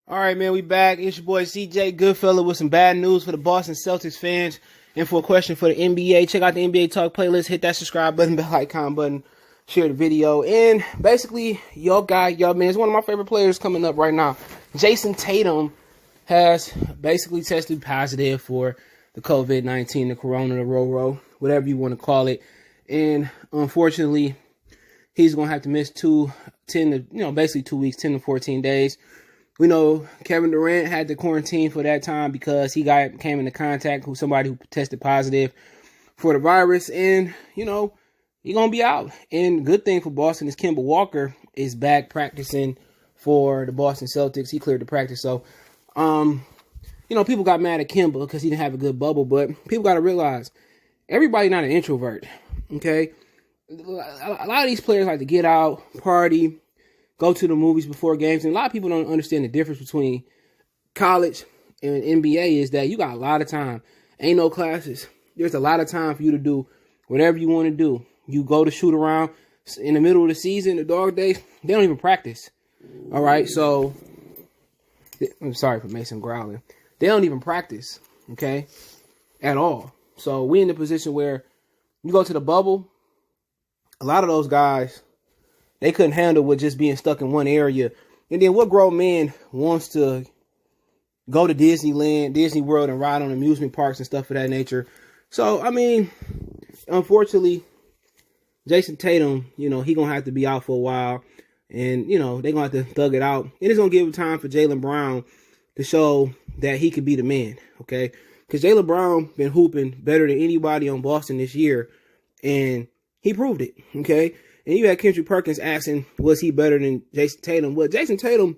All right, man, we back. It's your boy CJ Goodfella with some bad news for the Boston Celtics fans and for a question for the NBA. Check out the NBA Talk playlist. Hit that subscribe button, bell icon button, share the video. And basically, y'all man, it's one of my favorite players coming up right now. Jayson Tatum has basically tested positive for the Covid-19, the Corona, the Roro, whatever you want to call it. And unfortunately, he's going to have to miss basically 2 weeks, 10 to 14 days. We know Kevin Durant had to quarantine for that time because he came into contact with somebody who tested positive for the virus. And, he's going to be out. And good thing for Boston is Kemba Walker is back practicing for the Boston Celtics. He cleared the practice. So, people got mad at Kemba because he didn't have a good bubble. But people got to realize everybody not an introvert, okay? A lot of these players like to get out, party, go to the movies before games. And a lot of people don't understand the difference between college and NBA is that you got a lot of time. Ain't no classes. There's a lot of time for you to do whatever you want to do. You go to shoot around in the middle of the season, the dog days, they don't even practice. All right, so I'm sorry for Mason growling. They don't even practice, okay, at all. So we in the position where you go to the bubble, a lot of those guys, they couldn't handle with just being stuck in one area. And then what grown man wants to go to Disneyland, Disney World, and ride on amusement parks and stuff of that nature? So, unfortunately, Jayson Tatum, he going to have to be out for a while. And, they're going to have to thug it out. And it's going to give time for Jaylen Brown to show that he could be the man, okay? Because Jaylen Brown been hooping better than anybody on Boston this year. And he proved it, okay? And you had Kendrick Perkins asking, was he better than Jayson Tatum? Well, Jayson Tatum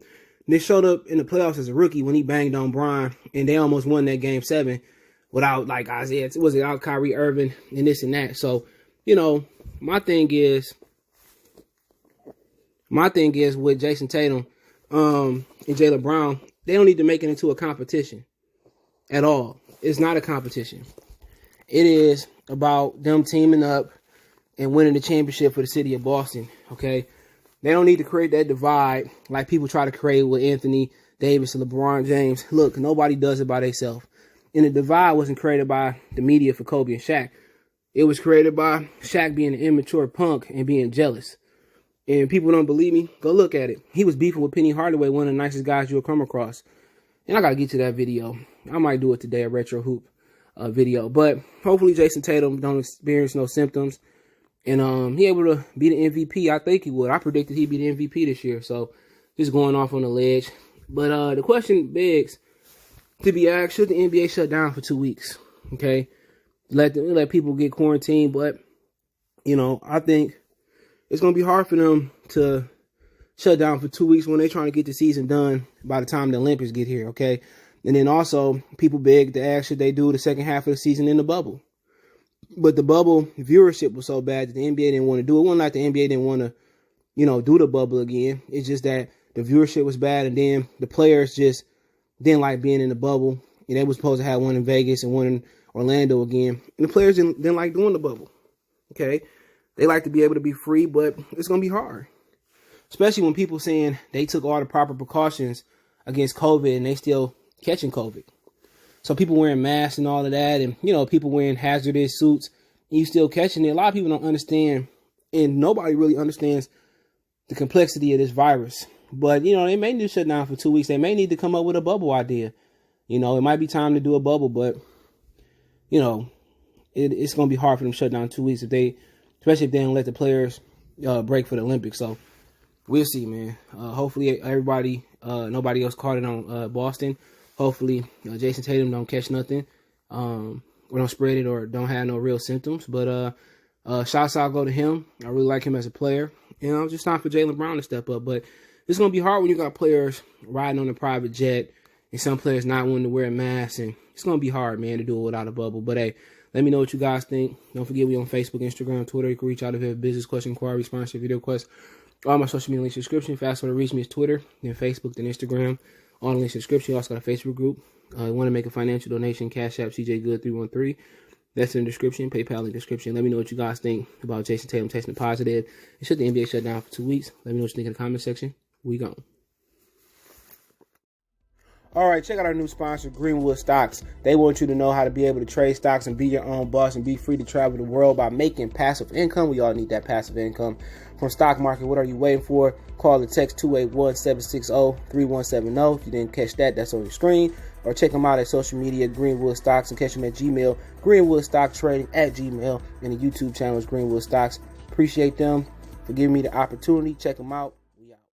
just showed up in the playoffs as a rookie when he banged on Bron, and they almost won that Game 7 without, Isaiah. Was it out Kyrie Irving and this and that? So, my thing is with Jayson Tatum and Jaylen Brown, they don't need to make it into a competition at all. It's not a competition. It is about them teaming up and winning the championship for the city of Boston, okay? They don't need to create that divide like people try to create with Anthony Davis and LeBron James. Look, nobody does it by themselves. And the divide wasn't created by the media for Kobe and Shaq. It was created by Shaq being an immature punk and being jealous. And people don't believe me? Go look at it. He was beefing with Penny Hardaway, one of the nicest guys you'll come across. And I got to get to that video. I might do it today, a retro hoop video. But hopefully Jayson Tatum don't experience no symptoms. And he able to be the MVP. I think he would. I predicted he'd be the MVP this year. So just going off on the ledge. But the question begs to be asked, should the NBA shut down for 2 weeks? Okay. Let people get quarantined. But, I think it's going to be hard for them to shut down for 2 weeks when they're trying to get the season done by the time the Olympics get here. Okay. And then also people beg to ask, should they do the second half of the season in the bubble? But the bubble viewership was so bad that the NBA didn't want to do it. It wasn't like the NBA didn't want to, do the bubble again. It's just that the viewership was bad, and then the players just didn't like being in the bubble. And they were supposed to have one in Vegas and one in Orlando again. And the players didn't like doing the bubble. Okay? They like to be able to be free, but it's going to be hard. Especially when people saying they took all the proper precautions against COVID and they still catching COVID. So people wearing masks and all of that, and, people wearing hazardous suits, and you still catching it. A lot of people don't understand, and nobody really understands the complexity of this virus. But, they may need to shut down for 2 weeks. They may need to come up with a bubble idea. It might be time to do a bubble, but, it's going to be hard for them to shut down 2 weeks, especially if they don't let the players break for the Olympics. So we'll see, man. Hopefully everybody, nobody else caught it on Boston. Hopefully, Jayson Tatum don't catch nothing, or don't spread it, or don't have no real symptoms. But shouts out go to him. I really like him as a player. Just time for Jaylen Brown to step up. But it's going to be hard when you got players riding on a private jet and some players not wanting to wear a mask. And it's going to be hard, man, to do it without a bubble. But, hey, let me know what you guys think. Don't forget we on Facebook, Instagram, Twitter. You can reach out if you have a business question, inquiry, sponsorship, video request. All my social media links in the description. Fast way to reach me is Twitter, then Facebook, then Instagram. All the links in the description. You also got a Facebook group. You want to make a financial donation, Cash App, CJ Good 313. That's in the description. PayPal in the description. Let me know what you guys think about Jayson Tatum testing positive. And should the NBA shut down for 2 weeks? Let me know what you think in the comment section. We gone. All right, check out our new sponsor, Greenwood Stocks. They want you to know how to be able to trade stocks and be your own boss and be free to travel the world by making passive income. We all need that passive income from stock market. What are you waiting for? Call or text 281-760-3170. If you didn't catch that, that's on your screen. Or check them out at social media, Greenwood Stocks, and catch them at Gmail, Greenwood Stock Trading at Gmail, and the YouTube channel is Greenwood Stocks. Appreciate them for giving me the opportunity. Check them out.